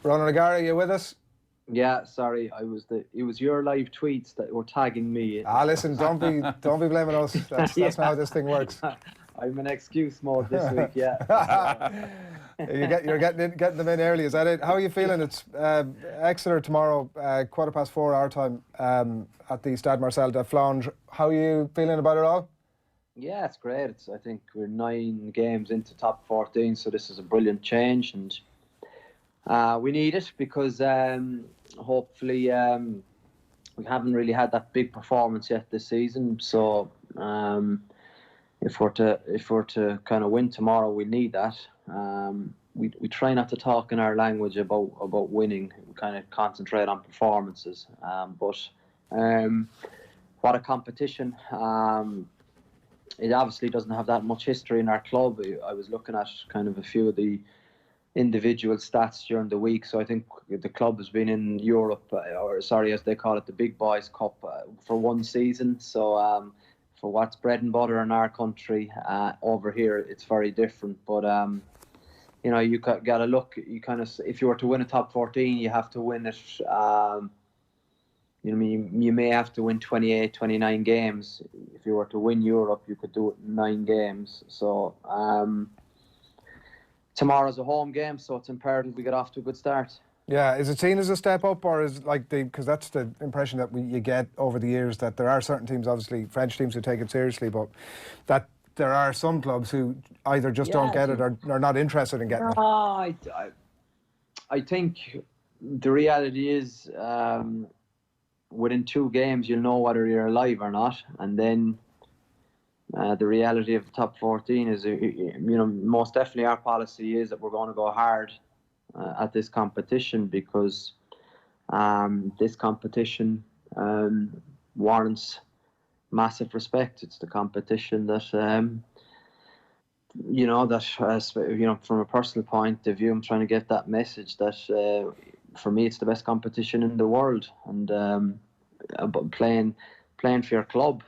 Ronan O'Gara, are you with us? Yeah, sorry, it was your live tweets that were tagging me. Listen, don't be blaming us. That's not how this thing works. I'm in excuse mode this week. Yeah. You're getting them in early. Is that it? How are you feeling? It's Exeter tomorrow, 4:15 our time, at the Stade Marcel de Flandre. How are you feeling about it all? Yeah, it's great. I think we're 9 games into top 14, so this is a brilliant change, and we need it because hopefully we haven't really had that big performance yet this season. So if we're to kind of win tomorrow, we need that. We try not to talk in our language about winning. We kind of concentrate on performances. But what a competition! It obviously doesn't have that much history in our club. I was looking at kind of a few of the individual stats during the week. So I think the club has been in Europe, or sorry, as they call it, the Big Boys Cup, for 1 season. So for what's bread and butter in our country, over here it's very different. But you know, you got to look. You kind of, if you were to win a top 14, you have to win it. You know, you may have to win 28, 29 games. If you were to win Europe, you could do it in 9 games. So tomorrow's a home game, so it's imperative we get off to a good start. Yeah, is it seen as a step up, or is it like because that's the impression that you get over the years, that there are certain teams, obviously French teams, who take it seriously, but that there are some clubs who either just don't get it or are not interested in getting it. I think the reality is, within 2 games you'll know whether you're alive or not, and then the reality of the top 14 is, you know, most definitely our policy is that we're going to go hard at this competition, because this competition warrants massive respect. It's the competition that you know, from a personal point of view, I'm trying to get that message that for me it's the best competition in the world, and but playing for your club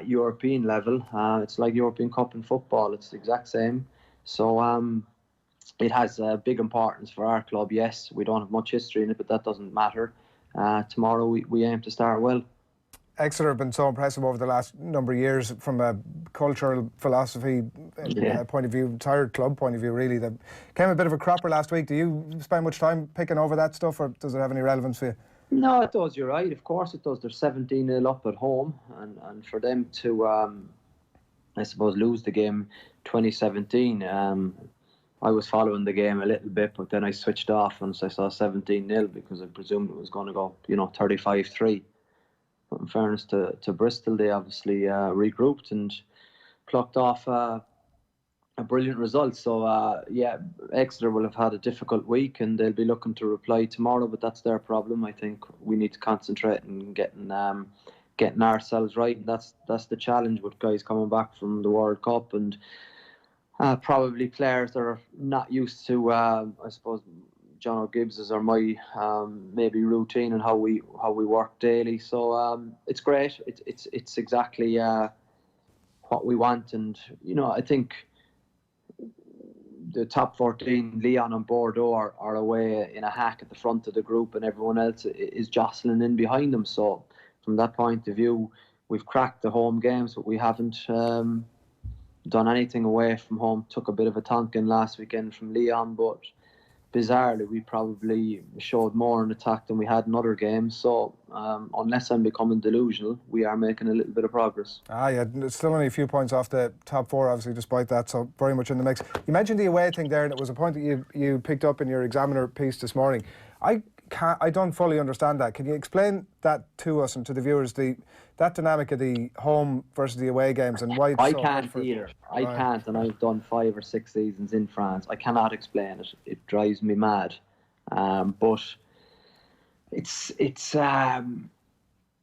European level, it's like European Cup in football. It's the exact same. So it has a big importance for our club. Yes, we don't have much history in it, but that doesn't matter. Tomorrow we aim to start well. Exeter have been so impressive over the last number of years from a cultural philosophy point of view, entire club point of view, really. That came a bit of a cropper last week. Do you spend much time picking over that stuff, or does it have any relevance for you? No, it does. You're right. Of course it does. They're 17-0 up at home, and for them to, I suppose, lose the game 2017. I was following the game a little bit, but then I switched off once I saw 17-0 because I presumed it was going to go, 35-3. But in fairness to Bristol, they obviously regrouped and plucked off a brilliant result. So yeah, Exeter will have had a difficult week, and they'll be looking to reply tomorrow, but that's their problem. I think we need to concentrate on getting ourselves right, and that's the challenge with guys coming back from the World Cup, and probably players that are not used to I suppose John O'Gibbs's or my maybe routine and how we work daily. So it's great. It's exactly what we want, and I think the top 14, Lyon and Bordeaux, are away in a hack at the front of the group, and everyone else is jostling in behind them. So from that point of view, we've cracked the home games, but we haven't done anything away from home. Took a bit of a tonking last weekend from Lyon, but bizarrely we probably showed more in attack than we had in other games. So unless I'm becoming delusional, we are making a little bit of progress. Yeah, it's still only a few points off the top 4, obviously, despite that, so very much in the mix. You mentioned the away thing there, and it was a point that you picked up in your Examiner piece this morning. I don't fully understand that. Can you explain that to us and to the viewers, that dynamic of the home versus the away games, and why it's I can't either. I can't, and I've done 5 or 6 seasons in France. I cannot explain it. It drives me mad. But it's I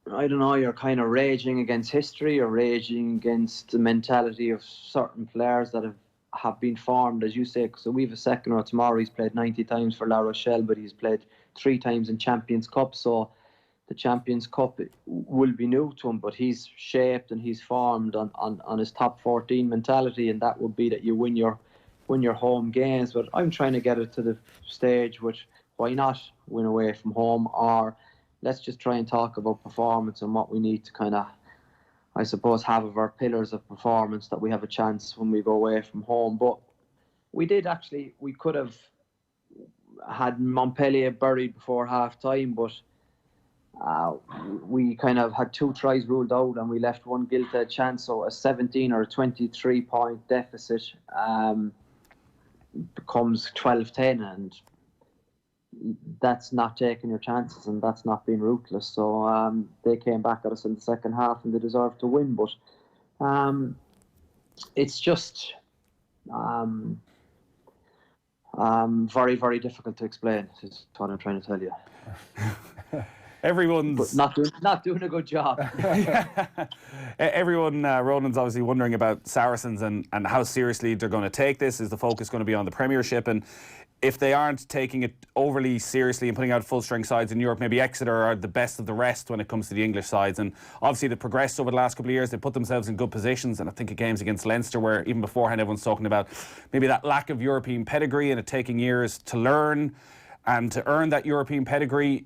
don't know, you're kind of raging against history, or raging against the mentality of certain players that have been formed, as you say. So we have a second row tomorrow. He's played 90 times for La Rochelle, but he's played 3 times in Champions Cup. So the Champions Cup will be new to him, but he's shaped and he's formed on his top 14 mentality, and that would be that you win your home games. But I'm trying to get it to the stage with why not win away from home? Or let's just try and talk about performance and what we need to kind of, I suppose, have of our pillars of performance that we have a chance when we go away from home. But we could have had Montpellier buried before half time, but we kind of had 2 tries ruled out and we left 1 gilt chance. So a 17 or a 23 point deficit becomes 12-10, and that's not taking your chances and that's not being ruthless. So they came back at us in the second half and they deserved to win. But it's just very, very difficult to explain, is what I'm trying to tell you. Everyone's but not doing a good job. Everyone, Ronan's obviously wondering about Saracens and how seriously they're going to take this. Is the focus going to be on the Premiership? And if they aren't taking it overly seriously and putting out full-strength sides in Europe, maybe Exeter are the best of the rest when it comes to the English sides. And obviously they've progressed over the last couple of years. They put themselves in good positions. And I think of games against Leinster where even beforehand everyone's talking about maybe that lack of European pedigree and it taking years to learn and to earn that European pedigree.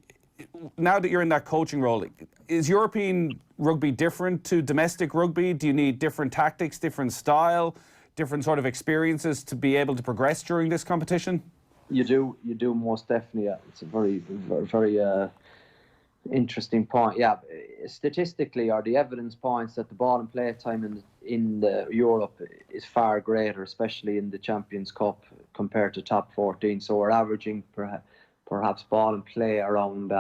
Now that you're in that coaching role, is European rugby different to domestic rugby? Do you need different tactics, different style, different sort of experiences to be able to progress during this competition? You do most definitely. It's a very, very, very interesting point. Yeah, statistically, or the evidence points that the ball and play time in the Europe is far greater, especially in the Champions Cup compared to top 14. So we're averaging perhaps ball and play around,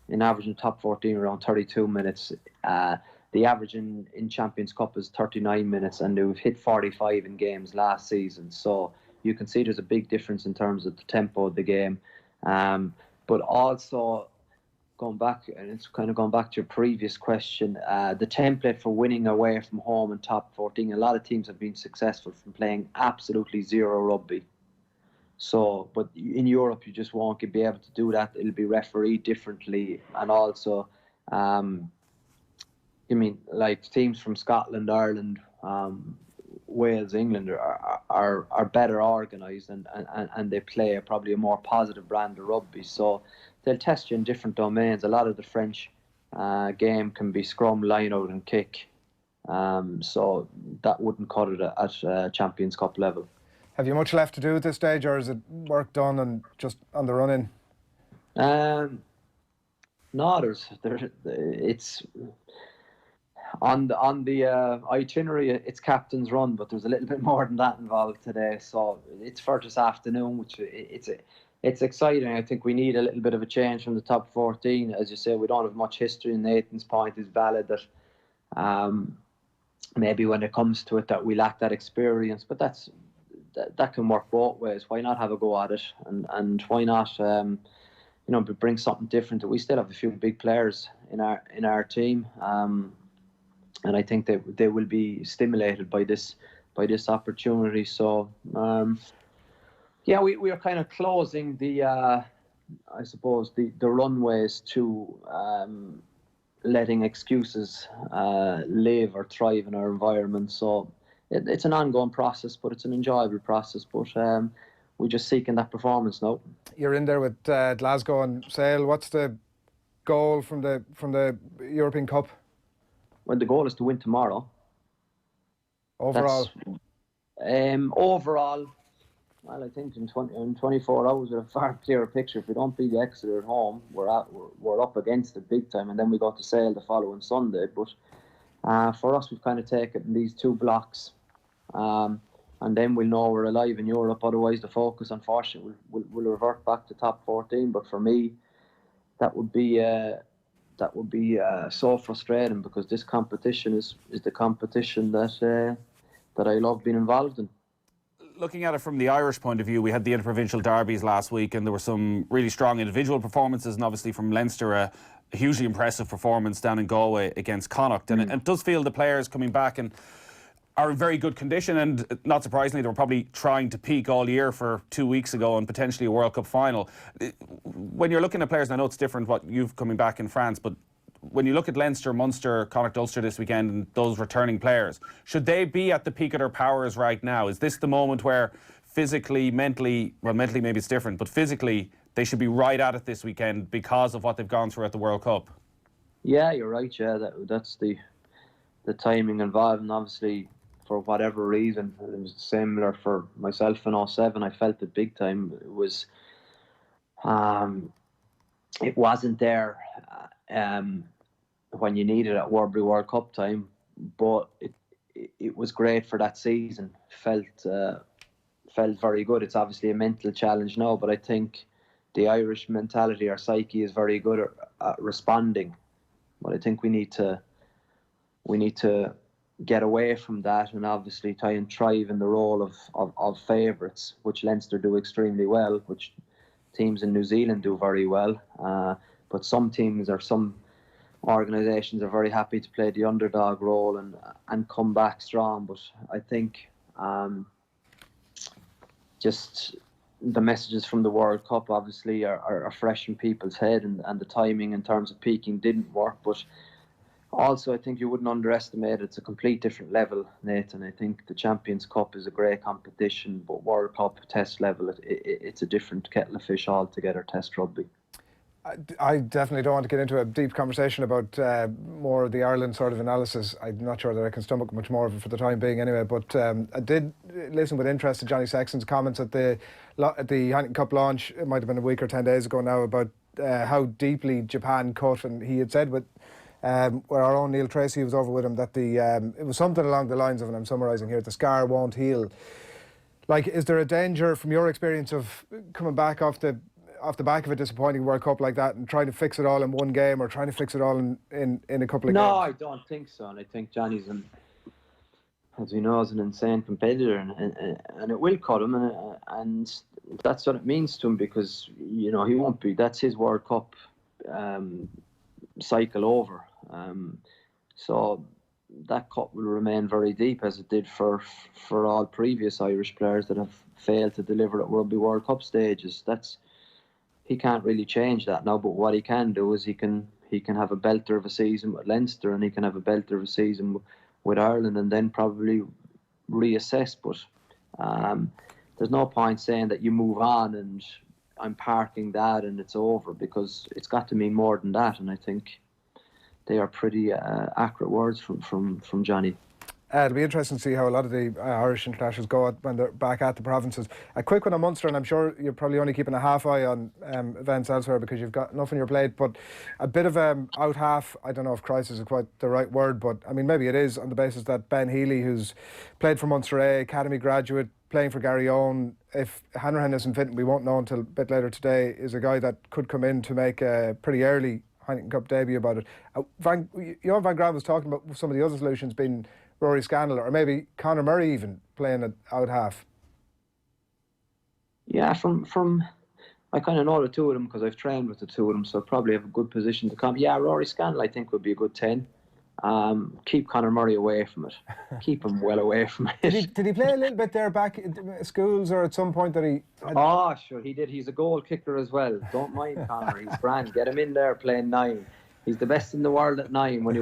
in averaging top 14 around 32 minutes. The average in Champions Cup is 39 minutes, and we've hit 45 in games last season. So you can see there's a big difference in terms of the tempo of the game. But also, going back to your previous question, the template for winning away from home in top 14, a lot of teams have been successful from playing absolutely zero rugby. So, but in Europe, you just won't be able to do that. It'll be refereed differently. And also, like teams from Scotland, Ireland, Wales, England are better organised and they play probably a more positive brand of rugby. So they'll test you in different domains. A lot of the French game can be scrum, line out and kick. So that wouldn't cut it at Champions Cup level. Have you much left to do at this stage, or is it work done and just on the run-in? No, it's on the itinerary. It's captain's run, but there's a little bit more than that involved today. So it's for this afternoon, which it's exciting. I think we need a little bit of a change from the top 14. As you say, we don't have much history. And Nathan's point is valid that maybe when it comes to it, that we lack that experience. But that can work both ways. Why not have a go at it, and why not bring something different? We still have a few big players in our team, and I think they will be stimulated by this opportunity. So we are kind of closing the I suppose the runways to letting excuses live or thrive in our environment. So it's an ongoing process, but it's an enjoyable process. But we're just seeking that performance now. You're in there with Glasgow and Sale. What's the goal from the European Cup? Well, the goal is to win tomorrow. Overall? Overall, well, I think in 24 hours we'll have a far clearer picture. If we don't beat Exeter at home, we're up against it big time, and then we go to Sale the following Sunday. But for us, we've kind of taken these 2 blocks. And then we'll know we're alive in Europe. Otherwise, the focus, unfortunately, will revert back to top 14. But for me, that would be so frustrating, because this competition is the competition that I love being involved in. Looking at it from the Irish point of view, we had the interprovincial derbies last week, and there were some really strong individual performances, and obviously from Leinster, a hugely impressive performance down in Galway against Connacht. And it does feel the players coming back and are in very good condition, and not surprisingly, they were probably trying to peak all year for 2 weeks ago and potentially a World Cup final. When you're looking at players, and I know it's different what you've coming back in France, but when you look at Leinster, Munster, Connacht, Ulster this weekend, and those returning players, should they be at the peak of their powers right now? Is this the moment where physically, mentally maybe it's different, but physically they should be right at it this weekend because of what they've gone through at the World Cup. Yeah, you're right. Yeah, that's the timing involved, and obviously for whatever reason, it was similar for myself in 07. I felt it big time. It wasn't there when you needed it at Rugby World Cup time, but it was great for that season. Felt very good. It's obviously a mental challenge now, but I think the Irish mentality, our psyche, is very good at responding. But I think we need to get away from that and obviously try and thrive in the role of favourites, which Leinster do extremely well, which teams in New Zealand do very well. But some teams or some organisations are very happy to play the underdog role and come back strong. But I think just the messages from the World Cup obviously are fresh in people's head, and the timing in terms of peaking didn't work. But also, I think you wouldn't underestimate it. It's a complete different level, Nathan. I think the Champions Cup is a great competition, but World Cup test level, it's a different kettle of fish altogether, test rugby. I definitely don't want to get into a deep conversation about more of the Ireland sort of analysis. I'm not sure that I can stomach much more of it for the time being anyway, but I did listen with interest to Johnny Sexton's comments at the Heineken Cup launch. It might have been a week or 10 days ago now, about how deeply Japan cut, and he had said with where our own Neil Tracy was over with him that it was something along the lines of, and I'm summarising here, the scar won't heal. Like, is there a danger from your experience of coming back off the back of a disappointing World Cup like that and trying to fix it all in one game, or trying to fix it all in a couple of games? No, I don't think so. And I think Johnny's, as we know, is an insane competitor, and it will cut him, and that's what it means to him, because he won't be. That's his World Cup cycle over. So that cut will remain very deep, as it did for all previous Irish players that have failed to deliver at Rugby World Cup stages. He can't really change that now, but what he can do is he can have a belter of a season with Leinster, and he can have a belter of a season with Ireland, and then probably reassess. But there's no point saying that you move on and I'm parking that and it's over, because it's got to mean more than that. And I think they are pretty accurate words from Johnny. It'll be interesting to see how a lot of the Irish internationals go when they're back at the provinces. A quick one on Munster, and I'm sure you're probably only keeping a half eye on events elsewhere because you've got enough on your plate, but a bit of out half, I don't know if crisis is quite the right word, but I mean maybe it is, on the basis that Ben Healy, who's played for Munster A, academy graduate, playing for Gary Owen, if Hanrahan isn't fit, we won't know until a bit later today, is a guy that could come in to make a pretty early Heineken Cup debut about it. Van Graan was talking about some of the other solutions being Rory Scannell, or maybe Conor Murray even playing it out half. Yeah, from I kind of know the two of them because I've trained with the two of them, so I probably have a good position to come. Yeah, Rory Scannell I think would be a good 10. Keep Conor Murray away from it. Keep him well away from it. Did he play a little bit there back in schools, or at some point that he had... Oh, sure, he did. He's a goal kicker as well. Don't mind Conor. He's grand. Get him in there playing 9. He's the best in the world at 9 when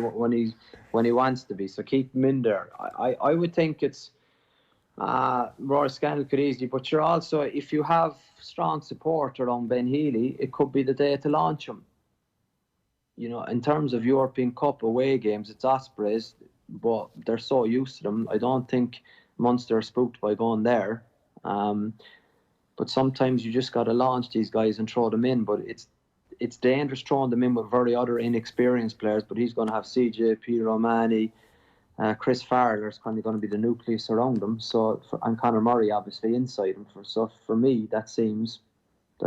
he wants to be. So keep him in there. I would think it's Rory Scannell could easily, but you're also, if you have strong support around Ben Healy, it could be the day to launch him. In terms of European Cup away games, it's Ospreys, but they're so used to them. I don't think Munster are spooked by going there. But sometimes you just got to launch these guys and throw them in. But it's dangerous throwing them in with very other inexperienced players. But he's going to have CJ, Peter O'Mahony, Chris Farrell's kind of going to be the nucleus around them. And Conor Murray obviously inside him. So for me, that's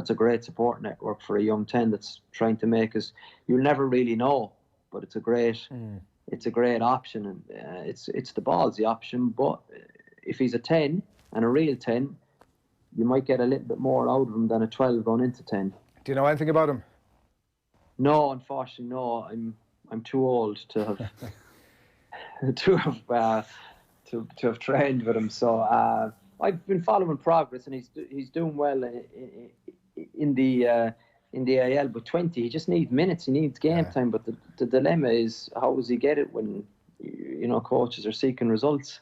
a great support network for a young 10 that's trying to make us. You'll never really know, but it's a great option, and it's the ballsy option. But if he's a 10 and a real 10, you might get a little bit more out of him than a 12 going into 10. Do you know anything about him? No, unfortunately, no. I'm too old to have to have trained with him. So I've been following progress, and he's doing well in the AL. But 20, he just needs minutes. He needs game time. But the dilemma is, how does he get it when coaches are seeking results?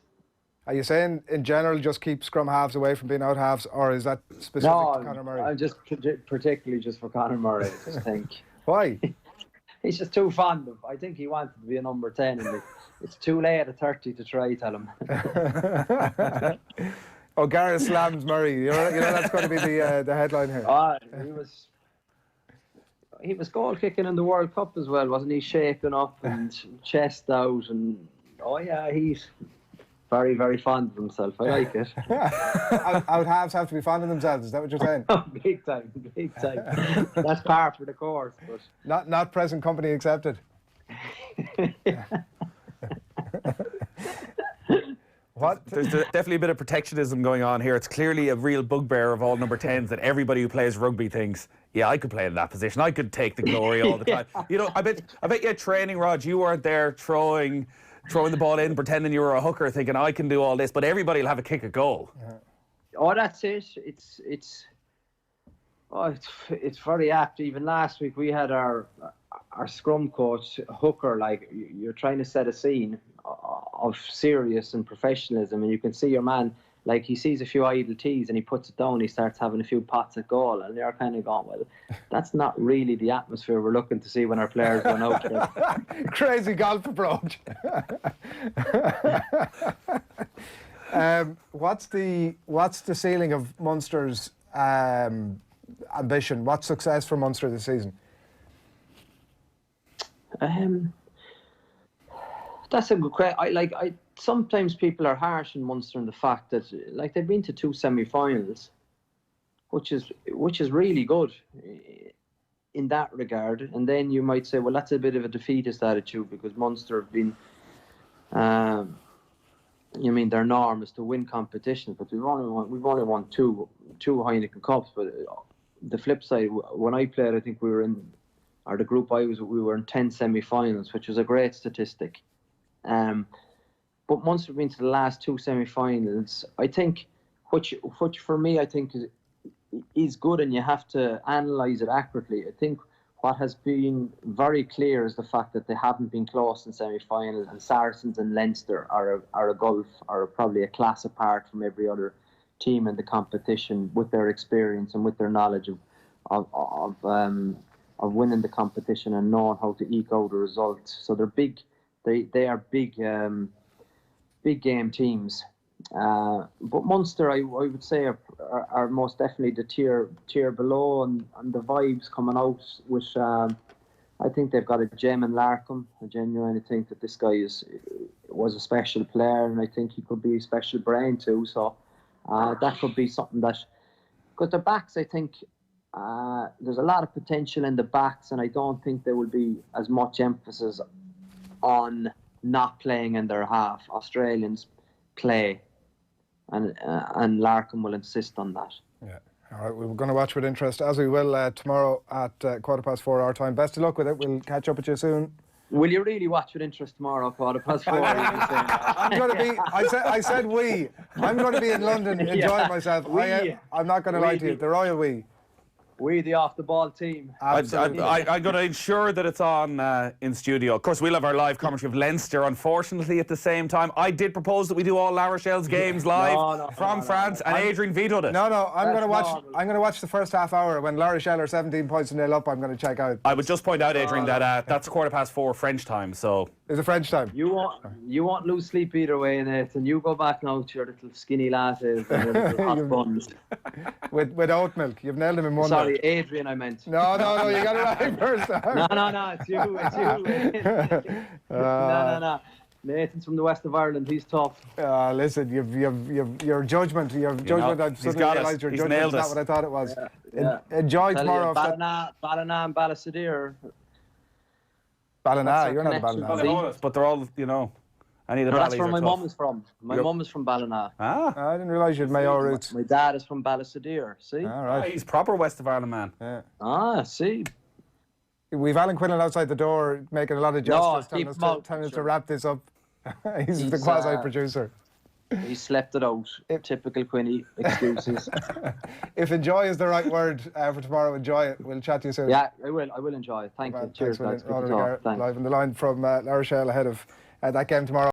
Are you saying in general just keep scrum halves away from being out halves, or is that specific to Conor Murray? I'm just particularly just for Conor Murray. I just think Why? he's just too fond of. I think he wanted to be a number 10, and it's too late at 30 to try. Tell him. O'Gara slams Murray. You know that's going to be the headline here. He was goal kicking in the World Cup as well, wasn't he? Shaking up and chest out, and he's very, very fond of himself. I like it. Out halves have to be fond of themselves. Is that what you're saying? Big time. That's par for the course, but not present company accepted. What? There's definitely a bit of protectionism going on here. It's clearly a real bugbear of all number 10s that everybody who plays rugby thinks, yeah, I could play in that position. I could take the glory all the time. You know, I bet you had training, Rod, you weren't there throwing the ball in, pretending you were a hooker, thinking I can do all this, but everybody will have a kick at goal. Yeah. Oh, that's it. It's very apt. Even last week we had our scrum coach, hooker, like you're trying to set a scene of serious and professionalism, and you can see your man, like he sees a few idle tees and he puts it down, he starts having a few pots at goal, and they're kind of going, well, that's not really the atmosphere we're looking to see when our players run out there. Crazy golf approach. What's the ceiling of Munster's ambition? What's success for Munster this season? That's a good question. Sometimes people are harsh in Munster in the fact that they've been to 2 semi-finals, which is really good in that regard. And then you might say, well, that's a bit of a defeatist attitude because Munster have been, their norm is to win competitions, but we've only won two Heineken Cups. But the flip side, when I played, I think we were in, or the group we were in 10 semi-finals, which was a great statistic. But Munster have been to the last 2 semi-finals, I think, which for me I think is good, and you have to analyse it accurately. I think what has been very clear is the fact that they haven't been close in semi-finals, and Saracens and Leinster are probably a class apart from every other team in the competition with their experience and with their knowledge of winning the competition and knowing how to eke out the results. So they're big. They are big game teams. But Munster, I would say, are most definitely the tier below, and the vibes coming out with. I think they've got a gem in Larkham. I genuinely think that this guy was a special player, and I think he could be a special brain too. So that could be something that, because the backs, I think. There's a lot of potential in the backs, and I don't think there will be as much emphasis on not playing in their half. Australians play, and Larkham will insist on that. Yeah. All right, we're going to watch with interest, as we will tomorrow at 4:15 our time. Best of luck with it. We'll catch up with you soon. Will you really watch with interest tomorrow at 4:15? I'm going to be. I said we. I'm going to be in London enjoying myself. I'm not going to lie to you. The royal we. We, the off-the-ball team. I'm going to ensure that it's on in studio. Of course, we'll have our live commentary of Leinster, unfortunately, at the same time. I did propose that we do all La Rochelle's games live from France, and Adrian vetoed it. No, I'm going to watch. I'm going to watch the first half hour when La Rochelle are 17 points nil up. I'm going to check out. I would just point out, Adrian, that that's 4:15 French time. So is it French time? You won't lose sleep either way, Nathan. You go back now to your little skinny lattes and your little hot buns with oat milk. You've nailed him in one. Sorry, Adrian, I meant. No, you got it right first time. No, it's you. No. Nathan's from the west of Ireland. He's tough. Listen, you've your judgment. I've suddenly realised your judgment is not what I thought it was. Yeah. Enjoy tomorrow. Ballina and Ballasadir. Ballina, you're not a Ballina. But they're all, any of the that's where my mum is from. My mum is from Ballina. I didn't realise you had Mayo roots. My dad is from Ballasadir. See? All right. He's proper west of Ireland man. Yeah. See. We've Alan Quinlan outside the door making a lot of gestures, telling us to wrap this up. He's the quasi-producer. He slept it out. Typical Quinny excuses. If enjoy is the right word for tomorrow, enjoy it. We'll chat to you soon. Yeah, I will enjoy it. Thank you. Cheers, guys. Live on the line from La Rochelle ahead of that game tomorrow.